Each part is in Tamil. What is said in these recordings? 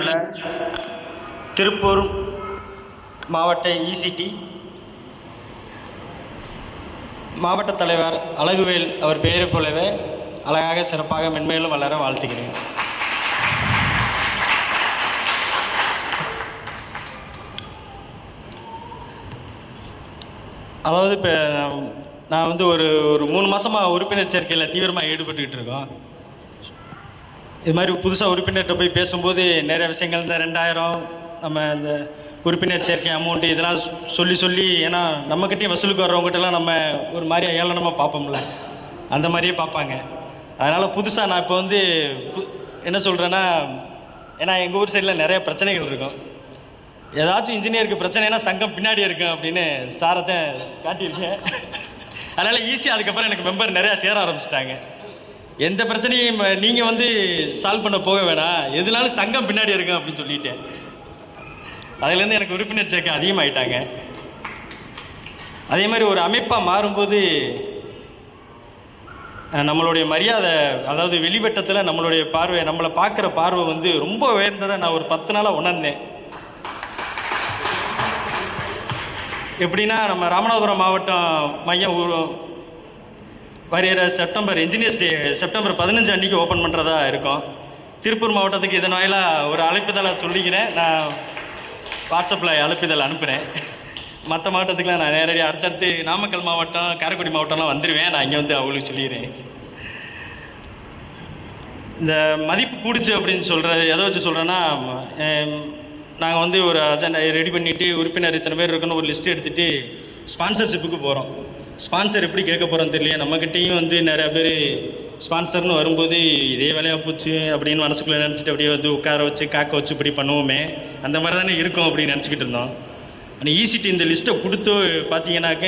உள்ள திருப்பூர் மாவட்ட இசிடி மாவட்ட தலைவர் அழகுவேல் அவர் பெயரை போலவே அழகாக சிறப்பாக மென்மேலும் வளர வாழ்த்துகிறேன். அதாவது இப்போ நான் வந்து ஒரு 3 மாதமாக உறுப்பினர் சேர்க்கையில் தீவிரமாக ஈடுபட்டுக்கிட்டு இருக்கோம். இது மாதிரி புதுசாக உறுப்பினர்கிட்ட போய் பேசும்போது நிறைய விஷயங்கள் இந்த 2000 நம்ம இந்த உறுப்பினர் சேர்க்கை அமௌண்ட்டு இதெல்லாம் சொல்லி ஏன்னா நம்மக்கிட்டையும் வசூலுக்கு வர்றவங்ககிட்டலாம் நம்ம ஒரு மாதிரி ஏளனமாக பார்ப்போம்ல, அந்த மாதிரியே பார்ப்பாங்க. அதனால் புதுசாக நான் இப்போ வந்து என்ன சொல்கிறேன்னா, ஏன்னா எங்கள் ஊர் சைடில் நிறைய பிரச்சனைகள் இருக்கும். ஏதாச்சும் இன்ஜினியருக்கு பிரச்சனைனா சங்கம் பின்னாடி இருக்கும் அப்படின்னு சாரத்தை காட்டியிருக்கேன். அதனால் ஈஸியாக அதுக்கப்புறம் எனக்கு மெம்பர் நிறையா சேர ஆரம்பிச்சிட்டாங்க. எந்த பிரச்சனையும் நீங்கள் வந்து சால்வ் பண்ண போக வேணாம், எதுனாலும் சங்கம் பின்னாடி இருக்கும் அப்படின்னு சொல்லிட்டேன். அதுலேருந்து எனக்கு உறுப்பினர் சேர்க்கை அதிகமாகிட்டாங்க. அதே மாதிரி ஒரு அமைப்பாக மாறும்போது நம்மளுடைய மரியாதை, அதாவது வெளிவட்டத்தில் நம்மளுடைய பார்வை, நம்மளை பார்க்குற பார்வை வந்து ரொம்ப உயர்ந்ததை நான் ஒரு 10 நாளாக உணர்ந்தேன். எப்படின்னா, நம்ம ராமநாதபுரம் மாவட்டம் மையம் வருகிற செப்டம்பர் இன்ஜினியர்ஸ் டே செப்டம்பர் 15 அன்றைக்கி ஓப்பன் பண்ணுறதா இருக்கோம். திருப்பூர் மாவட்டத்துக்கு இதன் வாயிலாக ஒரு அழைப்புதலை சொல்லிக்கிறேன். நான் வாட்ஸ்அப்பில் அழைப்புதல் அனுப்புகிறேன். மற்ற மாவட்டத்துக்குலாம் நான் நேரடியாக அடுத்தடுத்து நாமக்கல் மாவட்டம், காரைக்குடி மாவட்டம்லாம் வந்துடுவேன். நான் இங்கே வந்து அவங்களுக்கு சொல்லிடுறேன். இந்த மதிப்பு கூடுச்சு அப்படின்னு சொல்கிறது எதை வச்சு சொல்கிறேன்னா, நாங்கள் வந்து ஒரு அஜெண்டா ரெடி பண்ணிவிட்டு உறுப்பினர் இத்தனை பேர் இருக்குன்னு ஒரு லிஸ்ட்டு எடுத்துகிட்டு ஸ்பான்சர்ஷிப்புக்கு போகிறோம். ஸ்பான்சர் எப்படி கேட்க போகிறோன்னு தெரியல. நம்மக்கிட்டேயும் வந்து நிறையா பேர் ஸ்பான்சர்னு வரும்போது இதே வேலையாக போச்சு அப்படின்னு மனசுக்குள்ளே நினச்சிட்டு அப்படியே வந்து உட்கார வச்சு காக்க வச்சு இப்படி பண்ணுவோமே, அந்த மாதிரி தானே இருக்கும் அப்படின்னு நினச்சிக்கிட்டு இருந்தோம். ஆனால் இசிடி இந்த லிஸ்ட்டை கொடுத்து பார்த்தீங்கன்னாக்க,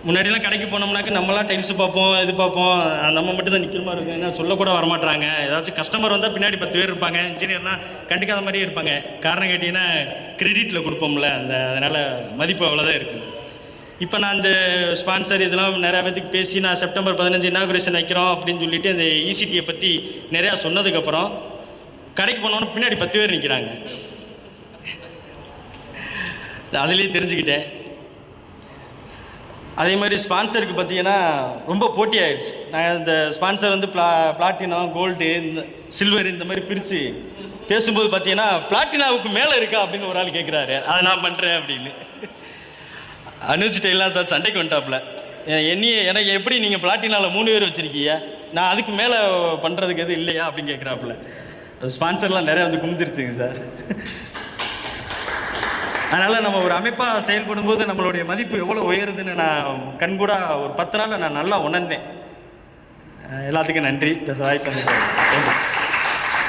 முன்னாடியெல்லாம் கடைக்கு போனோம்னாக்க நம்மளாம் டைல்ஸு பார்ப்போம், இது பார்ப்போம், நம்ம மட்டும் தான் நிற்கிற மாதிரி இருக்கும். ஏன்னா சொல்லக்கூட வரமாட்டாங்க. ஏதாச்சும் கஸ்டமர் வந்தால் பின்னாடி 10 பேர் இருப்பாங்க. இன்ஜினியர்னால் கண்டுக்காத மாதிரியே இருப்பாங்க. காரணம் கேட்டிங்கன்னா கிரெடிட்டில் கொடுப்போம்ல, அதனால் மதிப்பு அவ்வளோதான் இருக்குது. இப்போ நான் இந்த ஸ்பான்சர் இதெல்லாம் நிறையா பேத்துக்கு பேசி நான் செப்டம்பர் 15 இனாகுரேஷன் வைக்கிறோம் அப்படின்னு சொல்லிட்டு இந்த இசிடியை பற்றி நிறையா சொன்னதுக்கப்புறம் கடைக்கு போனோன்னு பின்னாடி 10 பேர் நிற்கிறாங்க. அதுலேயே தெரிஞ்சுக்கிட்டேன். அதே மாதிரி ஸ்பான்சருக்கு பார்த்தீங்கன்னா ரொம்ப போட்டி ஆயிடுச்சு. நான் இந்த ஸ்பான்சர் வந்து பிளாட்டினம், கோல்டு, இந்த சில்வர் இந்த மாதிரி பிரித்து பேசும்போது பார்த்தீங்கன்னா பிளாட்டினாவுக்கு மேலே இருக்கா அப்படின்னு ஒரு ஆள் கேட்குறாரு. அதை நான் பண்ணுறேன் அப்படின்னு. அனுப்பிச்சிட்டேலாம் சார் சண்டைக்கு வந்துட்டாப்புல. எனக்கு எப்படி நீங்கள் பிளாட்டினாவில் 3 பேர் வச்சுருக்கீங்க, நான் அதுக்கு மேலே பண்ணுறதுக்கு எதுவும் இல்லையா அப்படின்னு கேட்குறாப்புல. ஸ்பான்சர்லாம் நிறையா வந்து கும்பிச்சிருச்சுங்க சார். அதனால் நம்ம ஒரு அமைப்பாக செயல்படும்போது நம்மளுடைய மதிப்பு எவ்வளோ உயருதுன்னு நான் கண்கூட ஒரு 10 நாளில் நான் நல்லா உணர்ந்தேன். எல்லாத்துக்கும் நன்றி. பேச வாய்ப்பு.